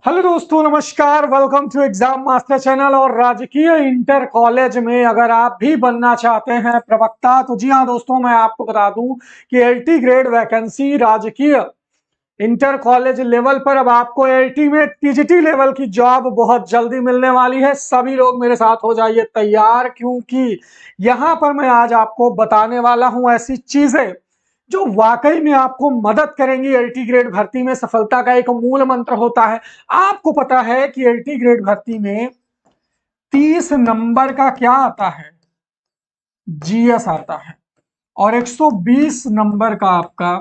Hello दोस्तों, नमस्कार। Welcome to exam master channel. और राजकीय इंटर कॉलेज में अगर आप भी बनना चाहते हैं प्रवक्ता, तो जी हाँ दोस्तों, मैं आपको बता दूं कि एलटी ग्रेड वैकेंसी राजकीय इंटर कॉलेज लेवल पर अब आपको एलटी में टीजीटी लेवल की जॉब बहुत जल्दी मिलने वाली है। सभी लोग मेरे साथ हो जाइए तैयार, क्योंकि यहां पर मैं आज आपको बताने वाला हूं ऐसी चीजें जो वाकई में आपको मदद करेंगी। एलटी ग्रेड भर्ती में सफलता का एक मूल मंत्र होता है। आपको पता है कि एलटी ग्रेड भर्ती में 30 नंबर का क्या आता है? जीएस आता है। और 120 नंबर का आपका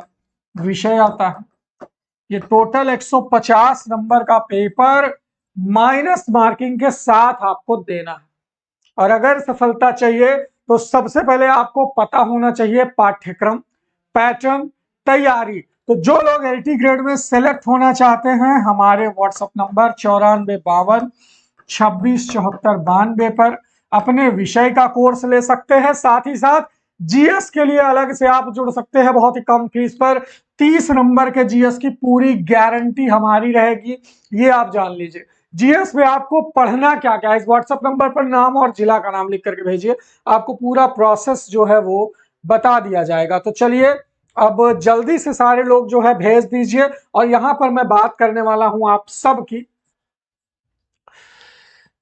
विषय आता है। ये टोटल 150 नंबर का पेपर माइनस मार्किंग के साथ आपको देना है। और अगर सफलता चाहिए तो सबसे पहले आपको पता होना चाहिए पाठ्यक्रम, पैटर्न, तैयारी। तो जो लोग एलटी ग्रेड में सेलेक्ट होना चाहते हैं, हमारे व्हाट्सएप नंबर 9452 267492 पर अपने विषय का कोर्स ले सकते हैं। साथ ही साथ जीएस के लिए अलग से आप जुड़ सकते हैं बहुत ही कम फीस पर। 30 नंबर के जीएस की पूरी गारंटी हमारी रहेगी, ये आप जान लीजिए। जीएस में आपको पढ़ना क्या क्या है, इस व्हाट्सएप नंबर पर नाम और जिला का नाम लिख करके भेजिए, आपको पूरा प्रोसेस जो है वो बता दिया जाएगा। तो चलिए अब जल्दी से सारे लोग जो है भेज दीजिए। और यहां पर मैं बात करने वाला हूं आप सब की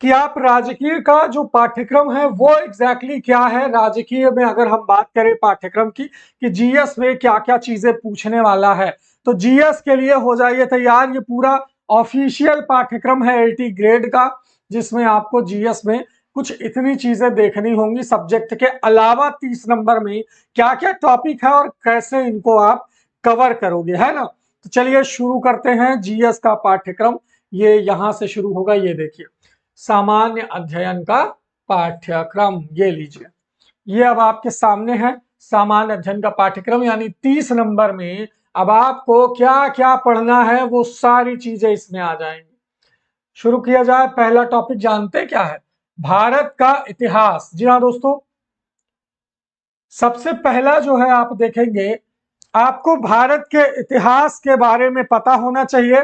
कि आप राजकीय का जो पाठ्यक्रम है वो एग्जैक्टली क्या है। राजकीय में अगर हम बात करें पाठ्यक्रम की कि जीएस में क्या क्या चीजें पूछने वाला है, तो जीएस के लिए हो जाइए तैयार। ये पूरा ऑफिशियल पाठ्यक्रम है एलटी ग्रेड का, जिसमें आपको जीएस में कुछ इतनी चीजें देखनी होंगी सब्जेक्ट के अलावा। 30 नंबर में क्या क्या टॉपिक है और कैसे इनको आप कवर करोगे, है ना। तो चलिए शुरू करते हैं जीएस का पाठ्यक्रम। ये यहां से शुरू होगा, ये देखिए, सामान्य अध्ययन का पाठ्यक्रम। ये लीजिए, ये अब आपके सामने है सामान्य अध्ययन का पाठ्यक्रम। यानी 30 नंबर में अब आपको क्या क्या पढ़ना है वो सारी चीजें इसमें आ जाएंगी। शुरू किया जाए। पहला टॉपिक जानते क्या है? भारत का इतिहास। जी हाँ दोस्तों, सबसे पहला जो है आप देखेंगे, आपको भारत के इतिहास के बारे में पता होना चाहिए।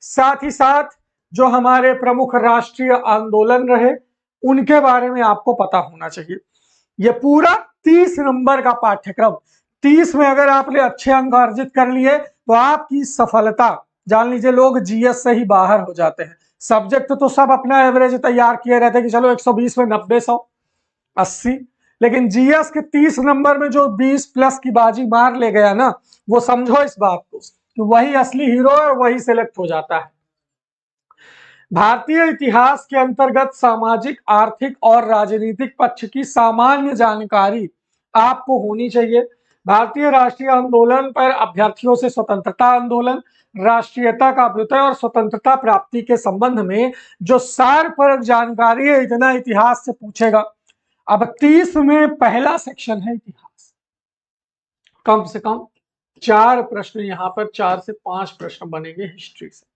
साथ ही साथ जो हमारे प्रमुख राष्ट्रीय आंदोलन रहे उनके बारे में आपको पता होना चाहिए। यह पूरा 30 नंबर का पाठ्यक्रम, 30 में अगर आपने अच्छे अंक अर्जित कर लिए तो आपकी सफलता जान लीजिए। लोग जीएस से ही बाहर हो जाते हैं। सब्जेक्ट तो सब अपना एवरेज तैयार किए रहते हैं कि चलो 120 में 90, 100, 80, लेकिन जीएस के 30 नंबर में जो 20 प्लस की बाजी मार ले गया ना, वो समझो इस बात को कि वही असली हीरो है, वही सिलेक्ट हो जाता है। भारतीय इतिहास के अंतर्गत सामाजिक, आर्थिक और राजनीतिक पक्ष की सामान्य जानकारी आपको होनी चाहिए। भारतीय राष्ट्रीय आंदोलन पर अभ्यर्थियों से स्वतंत्रता आंदोलन, राष्ट्रीयता का अभ्युदय और स्वतंत्रता प्राप्ति के संबंध में जो सार परक जानकारी है, इतना इतिहास से पूछेगा। अब 30 में पहला सेक्शन है इतिहास। कम से कम 4 प्रश्न, यहां पर 4 से 5 प्रश्न बनेंगे हिस्ट्री से।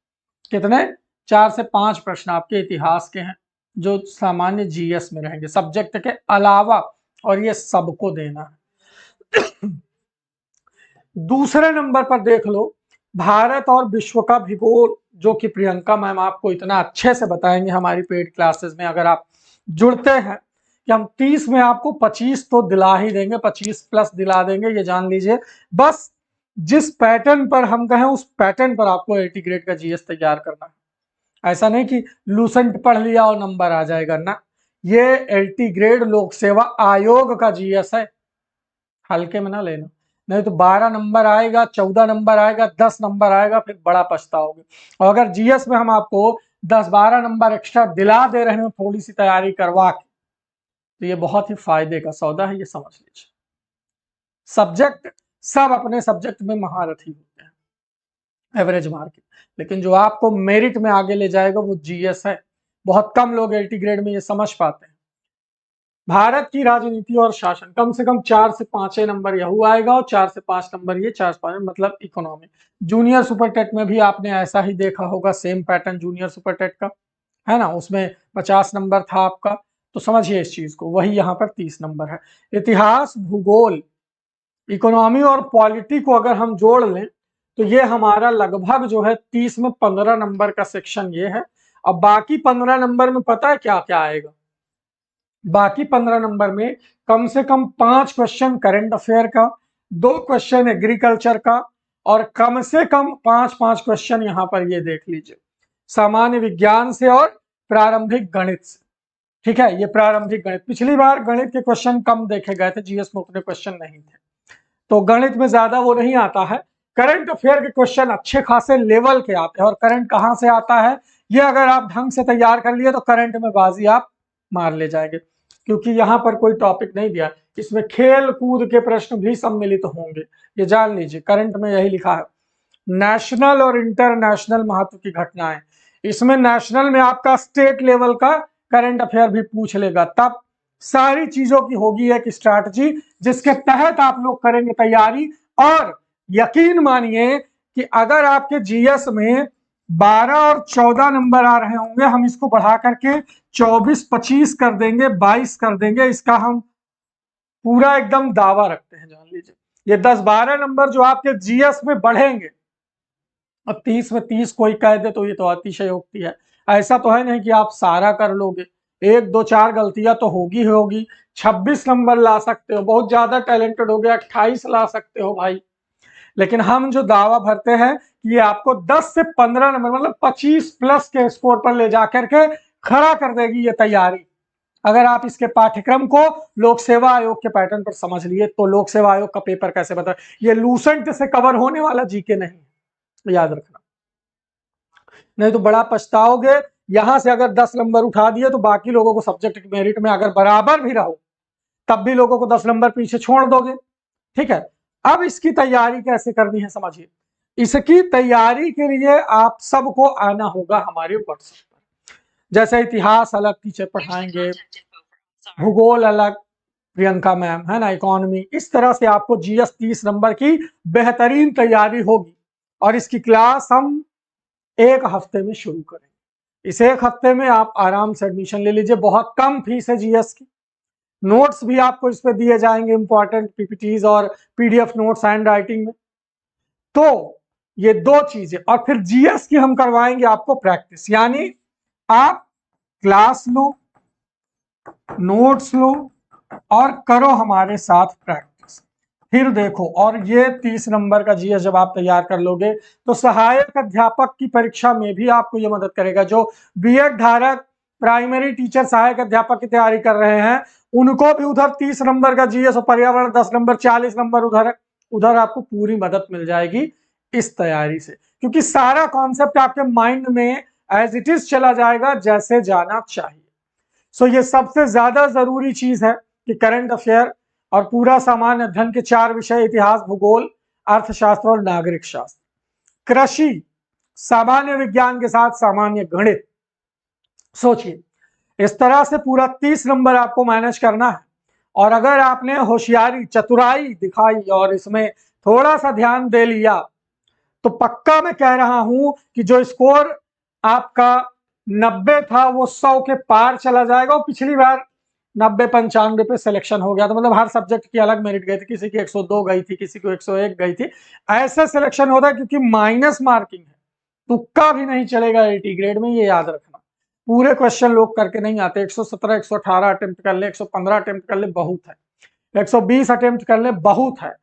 कितने? 4 से 5 प्रश्न आपके इतिहास के हैं जो सामान्य जीएस में रहेंगे सब्जेक्ट के अलावा, और ये सबको देना है। दूसरे नंबर पर देख लो, भारत और विश्व का भूगोल, जो कि प्रियंका मैम आपको इतना अच्छे से बताएंगे हमारी पेड क्लासेस में। अगर आप जुड़ते हैं कि हम 30 में आपको 25 तो दिला ही देंगे, 25 प्लस दिला देंगे, ये जान लीजिए। बस जिस पैटर्न पर हम कहें उस पैटर्न पर आपको एलटी ग्रेड का जीएस तैयार करना है। ऐसा नहीं कि लूसेंट पढ़ लिया और नंबर आ जाएगा ना। ये एलटी ग्रेड लोक सेवा आयोग का जीएस है, हल्के में ना लेना, नहीं तो 12 नंबर आएगा, 14 नंबर आएगा, 10 नंबर आएगा, फिर बड़ा पछताओगे। और अगर जीएस में हम आपको 10-12 नंबर एक्स्ट्रा दिला दे रहे हैं थोड़ी सी तैयारी करवा के, तो ये बहुत ही फायदे का सौदा है, ये समझ लीजिए। सब्जेक्ट सब अपने सब्जेक्ट में महारथी होते हैं, एवरेज मार्किंग, लेकिन जो आपको मेरिट में आगे ले जाएगा वो जीएस है। बहुत कम लोग एलटी ग्रेड में ये समझ पाते हैं। भारत की राजनीति और शासन, कम से कम 4 से 5 नंबर यहू आएगा, और 4 से 5 नंबर ये, 4 से 5 मतलब इकोनॉमी। जूनियर सुपर टेट में भी आपने ऐसा ही देखा होगा, same pattern junior super TET का, है ना। उसमें 50 नंबर था आपका, तो समझिए इस चीज को। वही यहाँ पर 30 नंबर है। इतिहास, भूगोल, इकोनॉमी और पॉलिटी को अगर हम जोड़ लें तो ये हमारा लगभग जो है 30 में 15 नंबर का सेक्शन ये है। अब बाकी 15 नंबर में पता है क्या क्या आएगा? बाकी 15 नंबर में कम से कम 5 क्वेश्चन करंट अफेयर का, 2 क्वेश्चन एग्रीकल्चर का, और कम से कम 5 क्वेश्चन यहां पर ये देख लीजिए सामान्य विज्ञान से और प्रारंभिक गणित से। ठीक है, ये प्रारंभिक गणित, पिछली बार गणित के क्वेश्चन कम देखे गए थे, जीएस में उतने क्वेश्चन नहीं थे, तो गणित में ज्यादा वो नहीं आता है। करंट अफेयर के क्वेश्चन अच्छे खासे लेवल के आते हैं। और करंट कहां से आता है, ये अगर आप ढंग से तैयार कर लिए तो करंट में बाजी आप मार ले जाएंगे, क्योंकि यहां पर कोई टॉपिक नहीं दिया, इसमें खेल कूद के प्रश्न भी सम्मिलित होंगे, ये जान लीजिए। करंट में यही लिखा है, नेशनल और इंटरनेशनल महत्व की घटनाएं। इसमें नेशनल में आपका स्टेट लेवल का करंट अफेयर भी पूछ लेगा, तब सारी चीजों की होगी एक स्ट्रैटेजी जिसके तहत आप लोग करेंगे तैयारी। और यकीन मानिए कि अगर आपके जीएस में 12 और 14 नंबर आ रहे होंगे, हम इसको बढ़ा करके 24-25 कर देंगे, 22 कर देंगे, इसका हम पूरा एकदम दावा रखते हैं, जान लीजिए। ये 10-12 नंबर जो आपके जीएस में बढ़ेंगे, अब 30 में 30 कोई कह दे तो ये तो अतिशयोक्ति है। ऐसा तो है नहीं कि आप सारा कर लोगे, 1-2-4 गलतियां तो होगी ही होगी। 26 नंबर ला सकते हो, बहुत ज्यादा टैलेंटेड हो गया, 28 ला सकते हो भाई। लेकिन हम जो दावा भरते हैं कि ये आपको 10 से 15 नंबर मतलब 25 प्लस के स्कोर पर ले जाकर के खड़ा कर देगी ये तैयारी। अगर आप इसके पाठ्यक्रम को लोक सेवा आयोग के पैटर्न पर समझ लिए तो लोक सेवा आयोग का पेपर कैसे बता, ये लूसेंट से कवर होने वाला जीके नहीं, याद रखना, नहीं तो बड़ा पछताओगे। यहां से अगर 10 नंबर उठा दिए तो बाकी लोगों को सब्जेक्ट मेरिट में अगर बराबर भी रहो तब भी लोगों को 10 नंबर पीछे छोड़ दोगे। ठीक है, अब इसकी तैयारी कैसे करनी है समझिए। इसकी तैयारी के लिए आप सबको आना होगा हमारे व्हाट्सएप पर। जैसे इतिहास अलग टीचर पढ़ाएंगे, भूगोल अलग प्रियंका मैम है ना, इकोनॉमी, इस तरह से आपको जीएस 30 नंबर की बेहतरीन तैयारी होगी। और इसकी क्लास हम 1 हफ्ते में शुरू करेंगे। इस 1 हफ्ते में आप आराम से एडमिशन ले लीजिए, बहुत कम फीस है जीएस की। नोट्स भी आपको इस पे दिए जाएंगे, इंपॉर्टेंट पीपीटीज और पीडीएफ नोट्स हैंड राइटिंग में। तो ये 2 चीजें, और फिर जीएस की हम करवाएंगे आपको प्रैक्टिस, यानी आप क्लास लो, नोट्स लो और करो हमारे साथ प्रैक्टिस, फिर देखो। और ये 30 नंबर का जीएस जब आप तैयार कर लोगे तो सहायक अध्यापक की परीक्षा में भी आपको ये मदद करेगा। जो बीएड धारक प्राइमरी टीचर सहायक अध्यापक की तैयारी कर रहे हैं उनको भी उधर 30 नंबर का जीएस और पर्यावरण 10 नंबर 40 नंबर उधर आपको पूरी मदद मिल जाएगी इस तैयारी से, क्योंकि सारा कॉन्सेप्ट आपके माइंड में एज इट इज चला जाएगा जैसे जाना चाहिए। सो ये सबसे ज्यादा जरूरी चीज है कि करंट अफेयर और पूरा सामान्य अध्ययन के 4 विषय, इतिहास, भूगोल, अर्थशास्त्र और नागरिक शास्त्र, कृषि, सामान्य विज्ञान के साथ सामान्य गणित। सोचिए, इस तरह से पूरा 30 नंबर आपको मैनेज करना है। और अगर आपने होशियारी चतुराई दिखाई और इसमें थोड़ा सा ध्यान दे लिया तो पक्का मैं कह रहा हूं कि जो स्कोर आपका 90 था वो 100 के पार चला जाएगा। और पिछली बार 90-95 पे सिलेक्शन हो गया था, मतलब हर सब्जेक्ट की अलग मेरिट गई थी, किसी की 102 गई थी, किसी को 101 गई थी। ऐसे सिलेक्शन होता है क्योंकि माइनस मार्किंग है, तुक्का भी नहीं चलेगा 80 ग्रेड में, ये याद रखना। पूरे क्वेश्चन लोग करके नहीं आते, 117 118 अटेम्प्ट कर ले, 115 अटेम्प्ट कर ले बहुत है, 120 अटेम्प्ट कर ले बहुत है।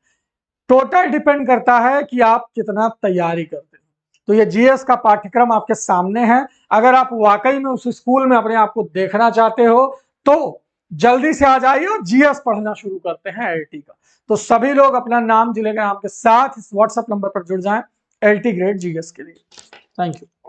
टोटल डिपेंड करता है कि आप कितना तैयारी करते हैं। तो ये जीएस का पाठ्यक्रम आपके सामने है। अगर आप वाकई में उस स्कूल में अपने आप को देखना चाहते हो तो जल्दी से आ जाइए और जीएस पढ़ना शुरू करते हैं एलटी का। तो सभी लोग अपना नाम, जिले के नाम के साथ इस व्हाट्सएप नंबर पर जुड़ जाएं एलटी ग्रेड जीएस के लिए। Thank you.